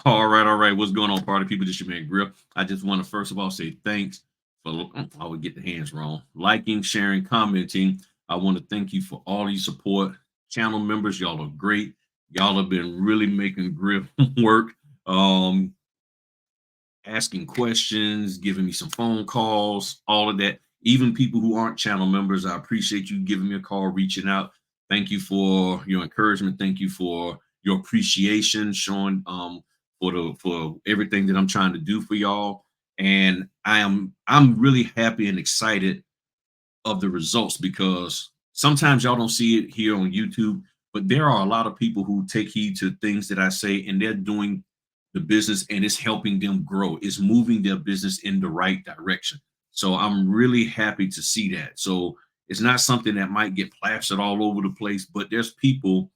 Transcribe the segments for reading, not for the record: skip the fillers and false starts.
All right, all right. What's going on, party people? This is your man Grill. I just want to first of all say thanks for I would get the hands wrong. Liking, sharing, commenting. I want to thank you for all your support. Channel members, y'all are great. Y'all have been really making Grill work. Um, Asking questions, giving me some phone calls, all of that. Even people who aren't channel members, I appreciate you giving me a call, reaching out. Thank you for your encouragement. Thank you for your appreciation, showing for everything that I'm trying to do for y'all. And I'm really happy and excited of the results because sometimes y'all don't see it here on YouTube, but there are a lot of people who take heed to things that I say and they're doing the business and it's helping them grow. It's moving their business in the right direction. So I'm really happy to see that. So it's not something that might get plastered all over the place, but there's people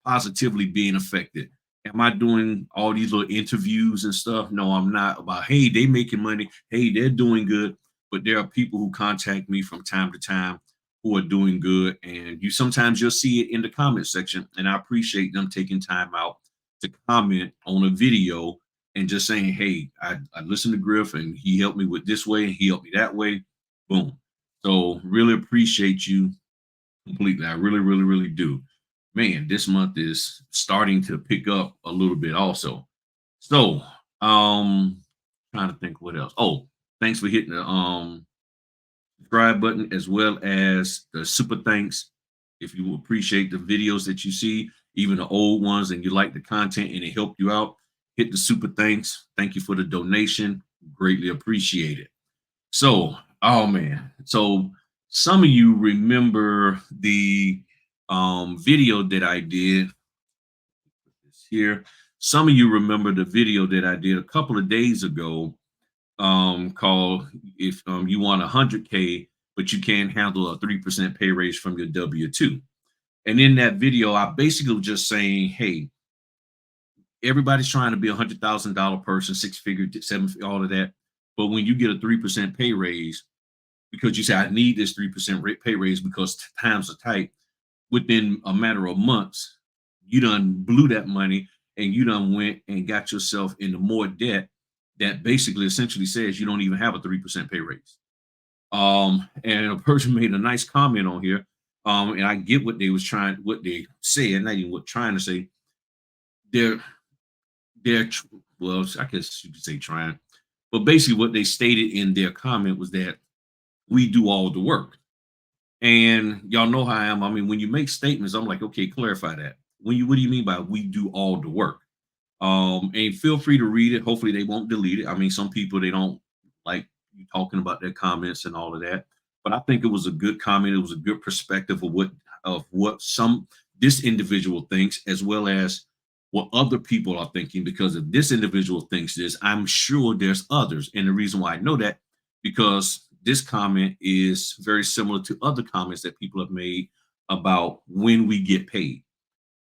positively being affected. Am I doing all these little interviews and stuff? No, I'm not. About, hey, they making money. Hey, they're doing good. But there are people who contact me from time to time who are doing good. And you sometimes you'll see it in the comment section. And I appreciate them taking time out to comment on a video and just saying, hey, I listened to Griff and he helped me with this way and he helped me that way. Boom. So really appreciate you completely. I really, really, really do. Man, this month is starting to pick up a little bit also. So, trying to think what else. Oh, thanks for hitting the subscribe button as well as the super thanks. If you appreciate the videos that you see, even the old ones, and you like the content and it helped you out, hit the super thanks. Thank you for the donation. Greatly appreciate it. So, oh man. So some of you remember the video that I did here. Some of you remember the video that I did a couple of days ago called if you want 100K, but you can't handle a 3% pay raise from your W-2. And in that video, I basically was just saying, hey, everybody's trying to be $100,000 person, six figure, seven, all of that. But when you get a 3% pay raise, because you say, I need this 3% pay raise because times are tight, within a matter of months, you done blew that money and you done went and got yourself into more debt that basically essentially says you don't even have a 3% pay raise. And a person made a nice comment on here. And I get what they was trying, what they said, not even what trying to say. They're, they're, well, I guess you could say trying, but basically what they stated in their comment was that we do all the work. And y'all know how I am. I mean, when you make statements, I'm like, okay, clarify that. What do you mean by we do all the work? And feel free to read it. Hopefully they won't delete it. I mean, some people they don't like you talking about their comments and all of that. But I think it was a good comment. It was a good perspective of what some this individual thinks, as well as what other people are thinking. Because if this individual thinks this, I'm sure there's others. And the reason why I know that because this comment is very similar to other comments that people have made about when we get paid.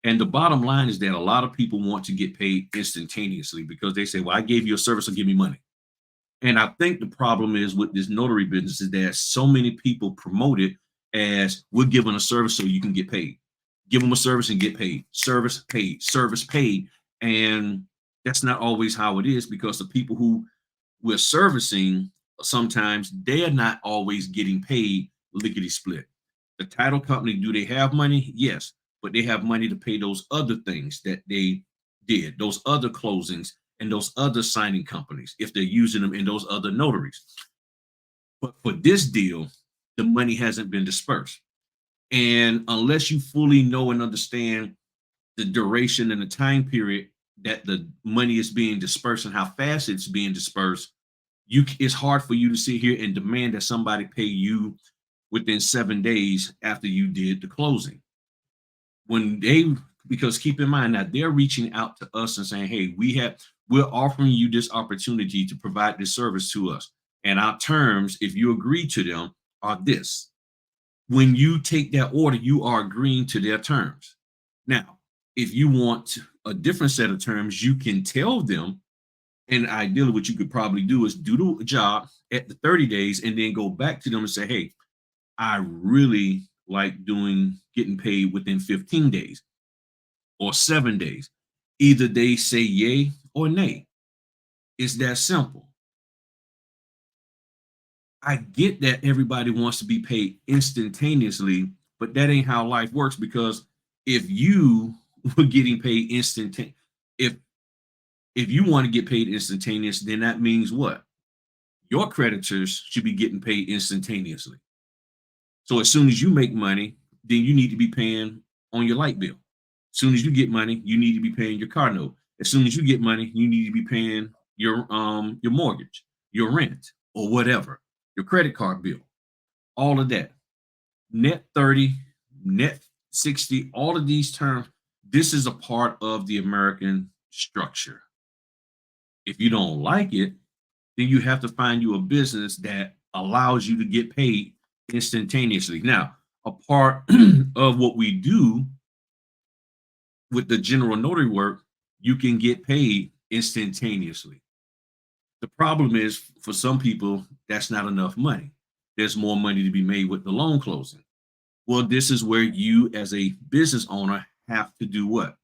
And the bottom line is that a lot of people want to get paid instantaneously because they say, well, I gave you a service, so give me money. And I think the problem is with this notary business is that so many people promote it as we're giving a service so you can get paid. Give them a service and get paid. Service paid, service paid. And that's not always how it is because the people who we're servicing, sometimes they're not always getting paid lickety split. The title company, do they have money? Yes, but they have money to pay those other things that they did, those other closings and those other signing companies, if they're using them in those other notaries. But for this deal, the money hasn't been dispersed. And unless you fully know and understand the duration and the time period that the money is being dispersed and how fast it's being dispersed, it's hard for you to sit here and demand that somebody pay you within 7 days after you did the closing. When they, because keep in mind that they're reaching out to us and saying, hey, we're offering you this opportunity to provide this service to us. And our terms, if you agree to them, are this. When you take that order, you are agreeing to their terms. Now, if you want a different set of terms, you can tell them. And ideally, what you could probably do is do the job at the 30 days and then go back to them and say, hey, I really like getting paid within 15 days or 7 days. Either they say yay or nay. It's that simple. I get that everybody wants to be paid instantaneously, but that ain't how life works, because if you were getting paid if if you want to get paid instantaneous, then that means what? Your creditors should be getting paid instantaneously. So as soon as you make money, then you need to be paying on your light bill. As soon as you get money, you need to be paying your car note. As soon as you get money, you need to be paying your mortgage, your rent, or whatever, your credit card bill, all of that. Net 30, net 60, all of these terms, this is a part of the American structure. If you don't like it, then you have to find you a business that allows you to get paid instantaneously. Now, a part of what we do with the general notary work, you can get paid instantaneously. The problem is, for some people, that's not enough money. There's more money to be made with the loan closing. Well, this is where you, as a business owner, have to do what?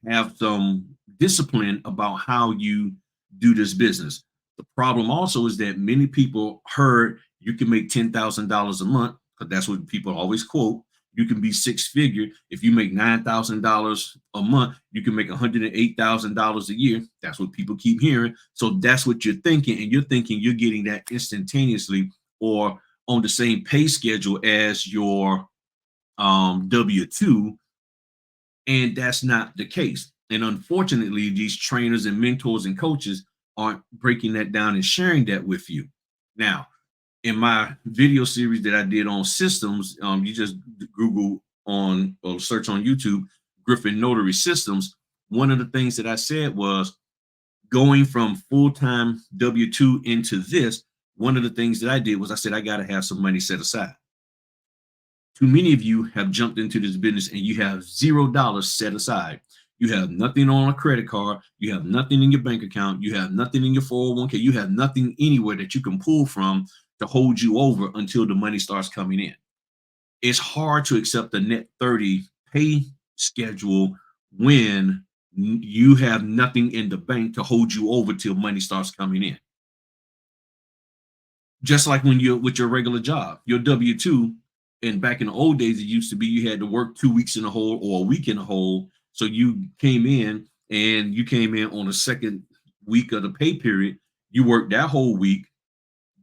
Have some discipline about how you do this business. The problem also is that many people heard you can make $10,000 a month, because that's what people always quote. You can be six figure. If you make $9,000 a month, you can make $108,000 a year. That's what people keep hearing. So that's what you're thinking. And you're thinking you're getting that instantaneously or on the same pay schedule as your W-2. And that's not the case. And unfortunately, these trainers and mentors and coaches aren't breaking that down and sharing that with you. Now, in my video series that I did on systems, you just Google on or search on YouTube, Griffin Notary Systems. One of the things that I said was going from full-time W-2 into this. One of the things that I did was I said, I got to have some money set aside. Too many of you have jumped into this business and you have $0 set aside. You have nothing on a credit card. You have nothing in your bank account. You have nothing in your 401k. You have nothing anywhere that you can pull from to hold you over until the money starts coming in. It's hard to accept the net 30 pay schedule when you have nothing in the bank to hold you over till money starts coming in. Just like when you're with your regular job, your W-2, and back in the old days, it used to be you had to work 2 weeks in a hole or a week in a hole. So you came in on the second week of the pay period. You worked that whole week.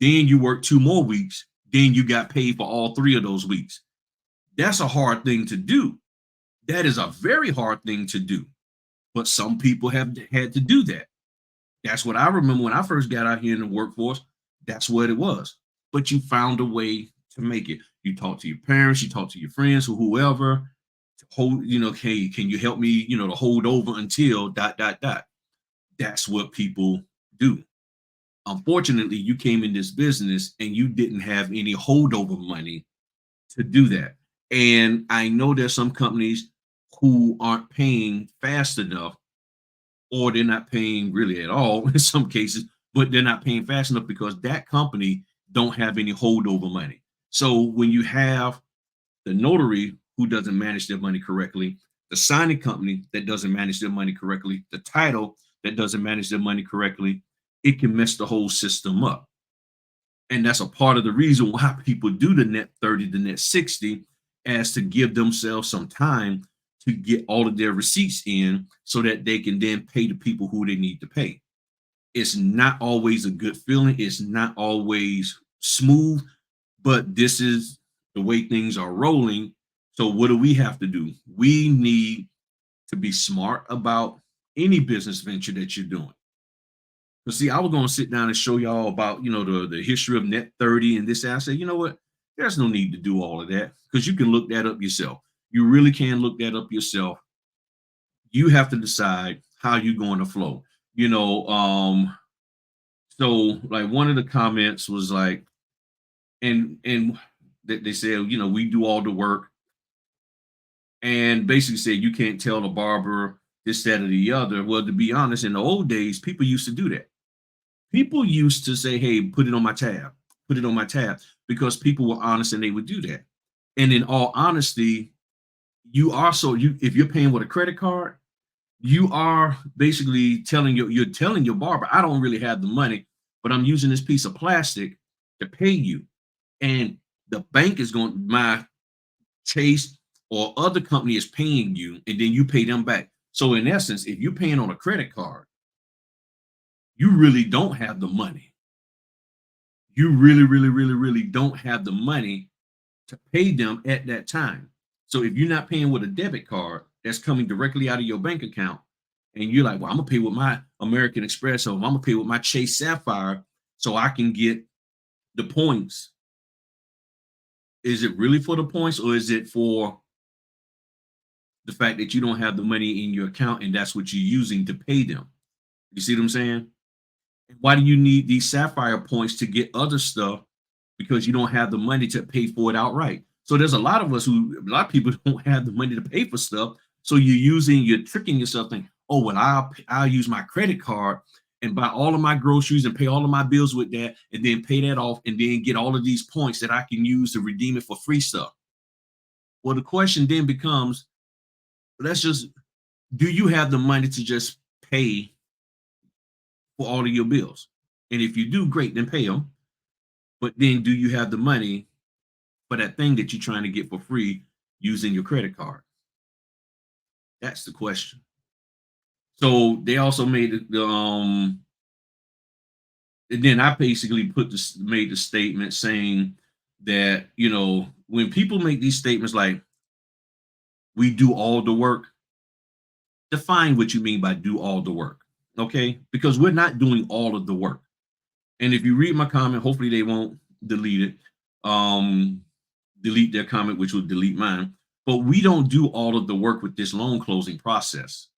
Then you worked 2 more weeks. Then you got paid for all 3 of those weeks. That's a hard thing to do. That is a very hard thing to do. But some people have had to do that. That's what I remember when I first got out here in the workforce. That's what it was. But you found a way to make it. You talk to your parents, you talk to your friends or whoever to hold, hey, can you help me, to hold over until ... That's what people do. Unfortunately, you came in this business and you didn't have any holdover money to do that. And I know there's some companies who aren't paying fast enough, or they're not paying really at all in some cases, but they're not paying fast enough because that company don't have any holdover money. So when you have the notary who doesn't manage their money correctly, the signing company that doesn't manage their money correctly, the title that doesn't manage their money correctly, it can mess the whole system up. And that's a part of the reason why people do the net 30, the net 60, as to give themselves some time to get all of their receipts in so that they can then pay the people who they need to pay. It's not always a good feeling. It's not always smooth, but this is the way things are rolling. So what do we have to do? We need to be smart about any business venture that you're doing. But see, I was going to sit down and show y'all about, the history of net 30 and this. And I said, you know what? There's no need to do all of that because you can look that up yourself. You really can look that up yourself. You have to decide how you're going to flow. So like one of the comments was like, and they said, we do all the work, and basically said you can't tell the barber this, that, or the other. Well, to be honest, in the old days, people used to do that. People used to say, hey, put it on my tab, because people were honest and they would do that. And in all honesty, if you're paying with a credit card, you are basically you're telling your barber, I don't really have the money, but I'm using this piece of plastic to pay you. And the bank is going, my Chase or other company is paying you, and then you pay them back. So in essence, if you're paying on a credit card, you really don't have the money. You really don't have the money to pay them at that time. So if you're not paying with a debit card that's coming directly out of your bank account, and you're like, well, I'm gonna pay with my American Express, or I'm gonna pay with my Chase Sapphire so I can get the points. Is it really for the points, or is it for the fact that you don't have the money in your account and that's what you're using to pay them? You see what I'm saying? Why do you need these Sapphire points to get other stuff? Because you don't have the money to pay for it outright. So there's a lot of us a lot of people don't have the money to pay for stuff. So you're tricking yourself thinking, oh, well, I'll use my credit card and buy all of my groceries and pay all of my bills with that, and then pay that off, and then get all of these points that I can use to redeem it for free stuff. Well, the question then becomes, let's just, do you have the money to just pay for all of your bills? And if you do, great, then pay them. But then do you have the money for that thing that you're trying to get for free using your credit card? That's the question. So they also made and then I basically made the statement saying that, when people make these statements like, we do all the work, define what you mean by do all the work. Okay, because we're not doing all of the work. And if you read my comment, hopefully they won't delete it. Um, delete their comment, which will delete mine. But we don't do all of the work with this loan closing process.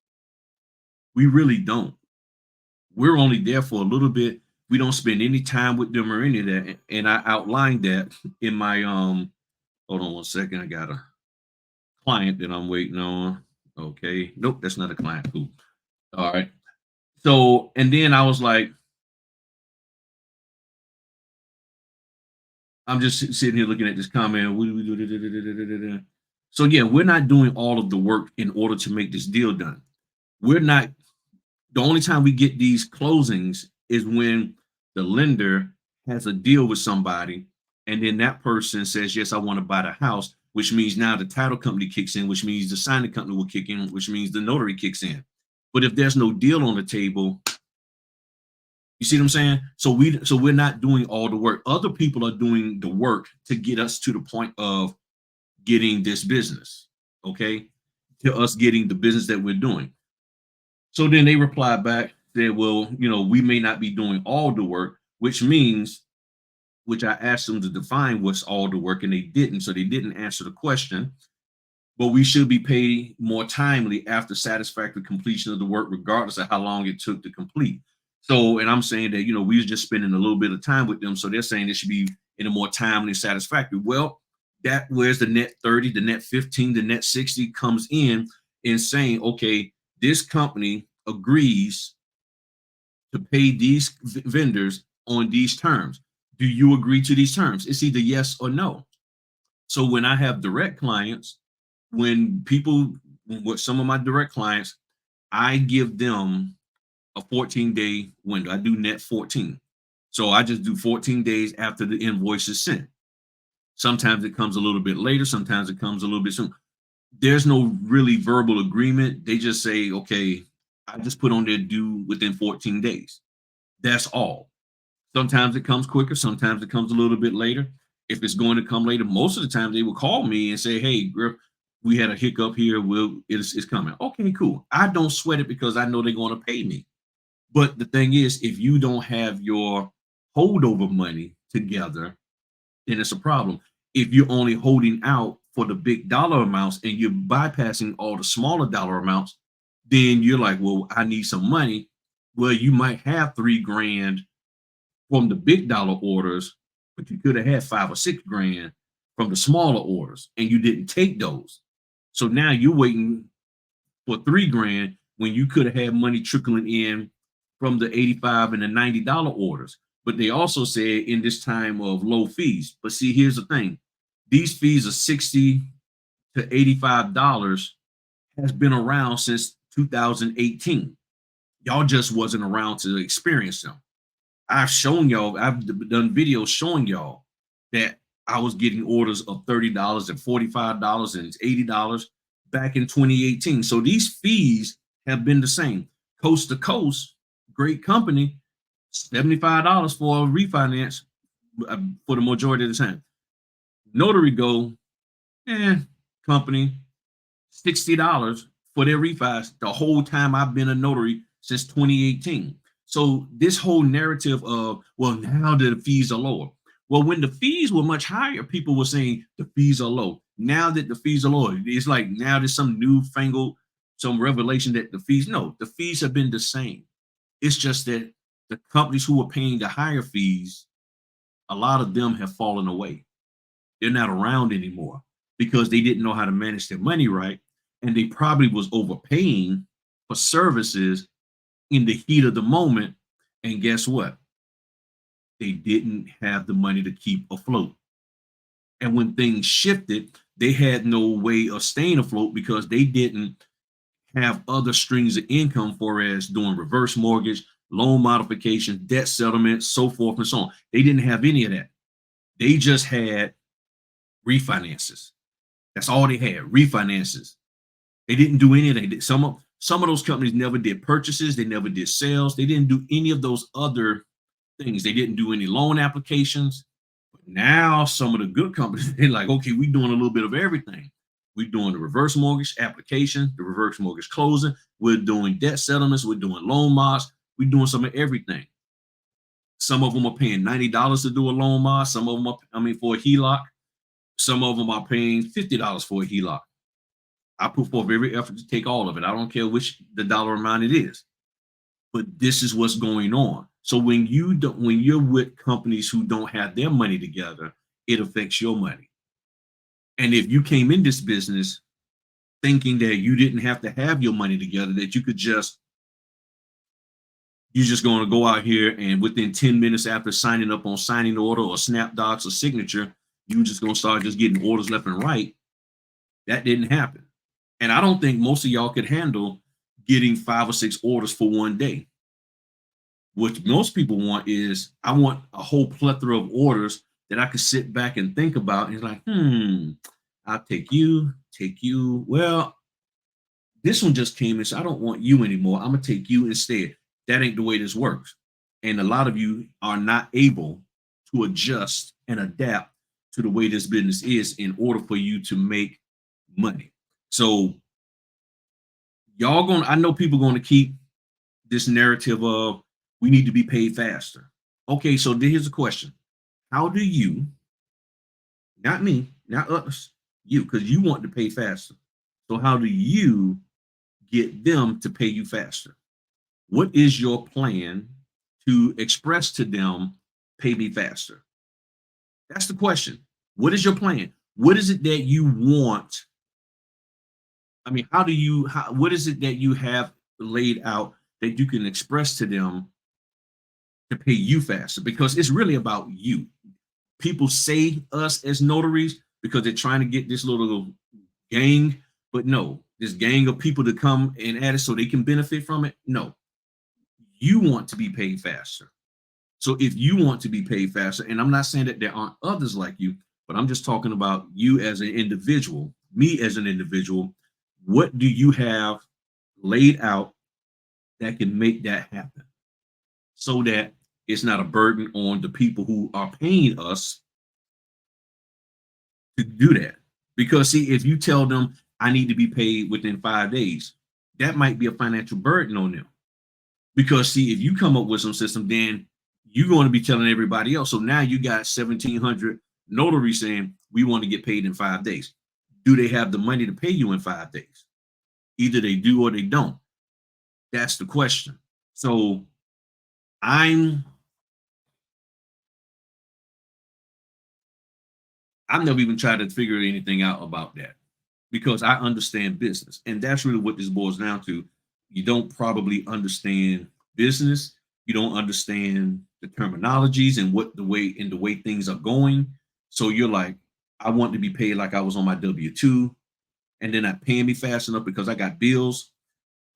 We really don't. We're only there for a little bit. We don't spend any time with them or any of that. And I outlined that in my hold on one second. I got a client that I'm waiting on. Okay. Nope, that's not a client. Cool. All right. So, and then I was like, I'm just sitting here looking at this comment. What do we do? So yeah, we're not doing all of the work in order to make this deal done. We're not. The only time we get these closings is when the lender has a deal with somebody, and then that person says, "Yes, I want to buy the house," which means now the title company kicks in, which means the signing company will kick in, which means the notary kicks in. But if there's no deal on the table, you see what I'm saying? So we're not doing all the work. Other people are doing the work to get us to the point of getting this business. Okay. To us getting the business that we're doing. So then they replied back, said, well, we may not be doing all the work, which means, which I asked them to define what's all the work, and they didn't. So they didn't answer the question. But we should be paid more timely after satisfactory completion of the work, regardless of how long it took to complete. So, and I'm saying that, we was just spending a little bit of time with them. So they're saying it should be in a more timely, satisfactory. Well, that where's the net 30, the net 15, the net 60 comes in saying, okay, this company agrees to pay these vendors on these terms. Do you agree to these terms? It's either yes or no. So when I have direct clients, with some of my direct clients, I give them a 14-day window. I do net 14. So I just do 14 days after the invoice is sent. Sometimes it comes a little bit later. Sometimes it comes a little bit soon. There's no really verbal agreement. They just say, okay, I just put on their due within 14 days. That's all. Sometimes it comes quicker. Sometimes it comes a little bit later. If it's going to come later, most of the time they will call me and say, hey, Griff, we had a hiccup here. It's coming. Okay, cool. I don't sweat it because I know they're going to pay me. But the thing is, if you don't have your holdover money together, then it's a problem. If you're only holding out for the big dollar amounts and you're bypassing all the smaller dollar amounts, then you're like, well, I need some money. Well, you might have $3,000 from the big dollar orders, but you could have had 5 or 6 grand from the smaller orders, and you didn't take those. So now you're waiting for 3 grand when you could have had money trickling in from the 85 and the $90 orders. But they also said in this time of low fees. But see, here's the thing: these fees of $60 to $85 has been around since 2018. Y'all just wasn't around to experience them. I've shown y'all, I've done videos showing y'all that I was getting orders of $30 and $45 and $80 back in 2018. So these fees have been the same. Coast to coast, great company, $75 for a refinance for the majority of the time. Notary Go, company, $60 for their refis the whole time I've been a notary since 2018. So this whole narrative of, well, now the fees are lower. Well, when the fees were much higher, people were saying the fees are low. Now that the fees are low, it's like now there's some newfangled, some revelation that the fees, no, the fees have been the same. It's just that the companies who were paying the higher fees, a lot of them have fallen away. They're not around anymore because they didn't know how to manage their money right. And they probably was overpaying for services in the heat of the moment. And guess what? They didn't have the money to keep afloat. And when things shifted, they had no way of staying afloat because they didn't have other streams of income for as doing reverse mortgage, loan modification, debt settlement, so forth and so on. They didn't have any of that. They just had refinances. That's all they had, refinances. They didn't do any of that. Some of those companies never did purchases. They never did sales. They didn't do any of those other things. They didn't do any loan applications. But now some of the good companies, they're like, okay, we're doing a little bit of everything. We're doing the reverse mortgage application, the reverse mortgage closing. We're doing debt settlements. We're doing loan mods. We're doing some of everything. Some of them are paying $90 to do a loan mod. Some of them are, for a HELOC. Some of them are paying $50 for a HELOC. I put forth every effort to take all of it. I don't care which the dollar amount it is. But this is what's going on. So when you're with companies who don't have their money together, it affects your money. And if you came in this business thinking that you didn't have to have your money together, that you're just going to go out here and within 10 minutes after signing up on signing order or SnapDocs or signature, you're just going to start just getting orders left and right. That didn't happen. And I don't think most of y'all could handle getting 5 or 6 orders for one day. What most people want is, I want a whole plethora of orders that I could sit back and think about. And it's like, I'll take you. Well, this one just came in, so I don't want you anymore. I'm going to take you instead. That ain't the way this works. And a lot of you are not able to adjust and adapt to the way this business is in order for you to make money. So I know people going to keep this narrative of we need to be paid faster. Okay, so here's the question. How do you, not me, not us, you, because you want to pay faster. So how do you get them to pay you faster? What is your plan to express to them, pay me faster? That's the question. What is your plan? What is it that you want? What is it that you have laid out that you can express to them to pay you faster? Because it's really about you. People say us as notaries because they're trying to get this little gang, but no, this gang of people to come and add it so they can benefit from it. No, you want to be paid faster. So if you want to be paid faster, and I'm not saying that there aren't others like you, but I'm just talking about you as an individual, me as an individual. What do you have laid out that can make that happen so that it's not a burden on the people who are paying us to do that? Because see, if you tell them I need to be paid within 5 days, that might be a financial burden on them. Because see, if you come up with some system, then you're going to be telling everybody else. So now you got 1,700 notaries saying we want to get paid in 5 days. Do they have the money to pay you in 5 days? Either they do or they don't. That's the question. So I've never even tried to figure anything out about that because I understand business. And that's really what this boils down to. You don't probably understand business. You don't understand the terminologies and the way things are going. So you're like, I want to be paid like I was on my W-2, and they're not paying me fast enough because I got bills.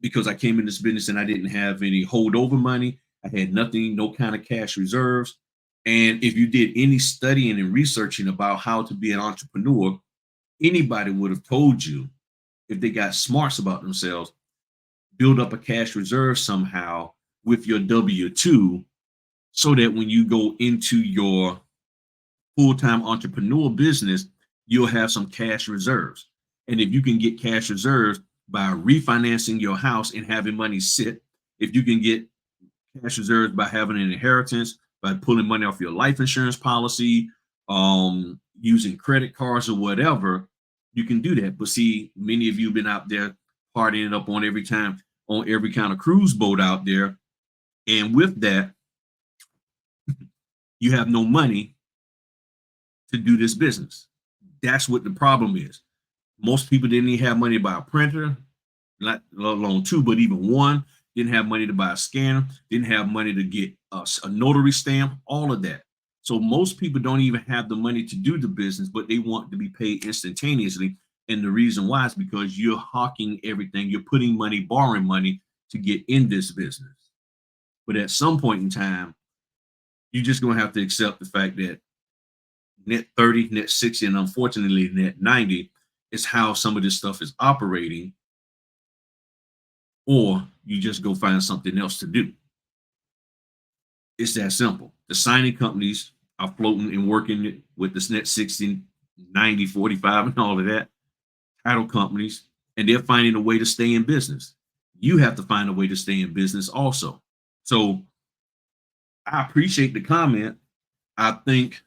because I came in this business and I didn't have any holdover money. I had nothing, no kind of cash reserves. And if you did any studying and researching about how to be an entrepreneur, anybody would have told you, if they got smarts about themselves, build up a cash reserve somehow with your W-2, so that when you go into your full-time entrepreneur business, you'll have some cash reserves. And if you can get cash reserves by refinancing your house and having money sit, if you can get cash reserves by having an inheritance, by pulling money off your life insurance policy, using credit cards or whatever, you can do that. But see, many of you have been out there partying up on every kind of cruise boat out there. And with that, you have no money to do this business. That's what the problem is. Most people didn't even have money to buy a printer, not alone two, but even one. Didn't have money to buy a scanner, didn't have money to get a notary stamp, all of that. So most people don't even have the money to do the business, but they want to be paid instantaneously. And the reason why is because you're hawking everything, you're putting money, borrowing money to get in this business. But at some point in time, you're just going to have to accept the fact that net 30, net 60, and unfortunately net 90 is how some of this stuff is operating, or you just go find something else to do. It's that simple. The signing companies are floating and working with this net 60, 90, 45, and all of that. Title companies, and they're finding a way to stay in business. You have to find a way to stay in business also. So I appreciate the comment. I think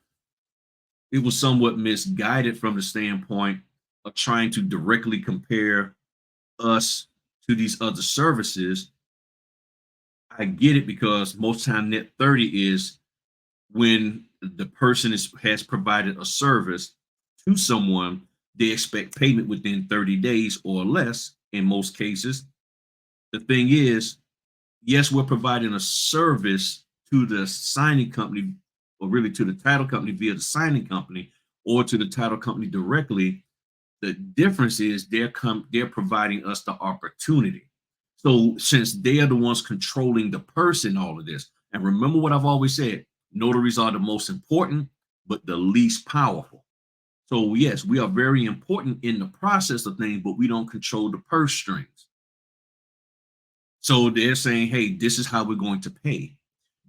it was somewhat misguided from the standpoint of trying to directly compare us to these other services. I get it, because most time net 30 is when the person has provided a service to someone, they expect payment within 30 days or less in most cases. The thing is, yes, we're providing a service to the signing company, or really to the title company via the signing company, or to the title company directly. The difference is they're providing us the opportunity. So since they are the ones controlling the purse in all of this, and remember what I've always said, notaries are the most important, but the least powerful. So yes, we are very important in the process of things, but we don't control the purse strings. So they're saying, hey, this is how we're going to pay.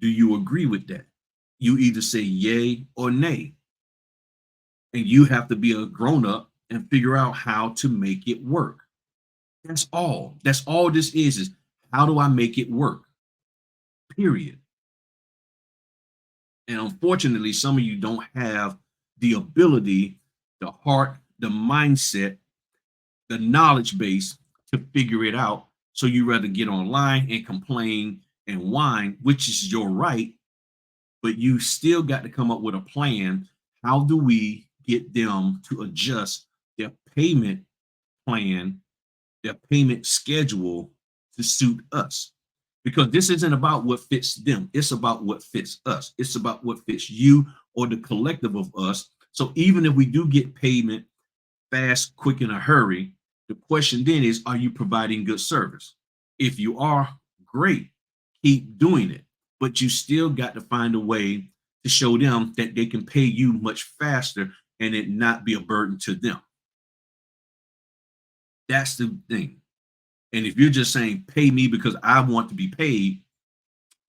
Do you agree with that? You either say yay or nay. And you have to be a grown up and figure out how to make it work. That's all. That's all this is how do I make it work? Period. And unfortunately, some of you don't have the ability, the heart, the mindset, the knowledge base to figure it out. So you rather get online and complain and whine, which is your right, but you still got to come up with a plan. How do we get them to adjust their payment plan, their payment schedule to suit us? Because this isn't about what fits them. It's about what fits us. It's about what fits you or the collective of us. So even if we do get payment fast, quick, in a hurry, the question then is, are you providing good service? If you are, great, keep doing it. But you still got to find a way to show them that they can pay you much faster and it not be a burden to them. That's the thing. And if you're just saying, pay me because I want to be paid,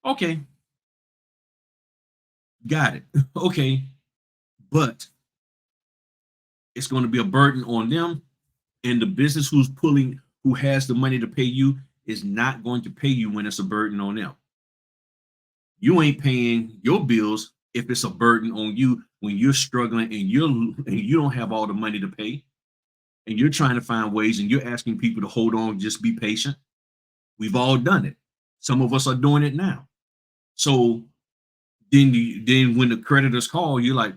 okay, got it. Okay. But it's going to be a burden on them. And the business who has the money to pay you is not going to pay you when it's a burden on them. You ain't paying your bills if it's a burden on you when you're struggling and you don't have all the money to pay, and you're trying to find ways and you're asking people to hold on, just be patient. We've all done it. Some of us are doing it now. So then when the creditors call, you're like,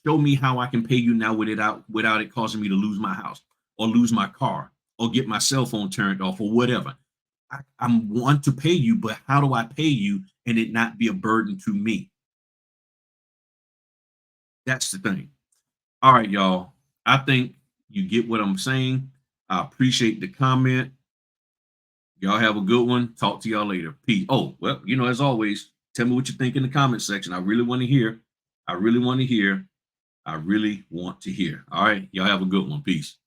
show me how I can pay you now without it causing me to lose my house or lose my car or get my cell phone turned off or whatever. I want to pay you, but how do I pay you and it not be a burden to me? That's the thing. All right, y'all. I think you get what I'm saying. I appreciate the comment. Y'all have a good one. Talk to y'all later. Peace. Oh, well, as always, tell me what you think in the comment section. I really want to hear. I really want to hear. I really want to hear. All right. Y'all have a good one. Peace.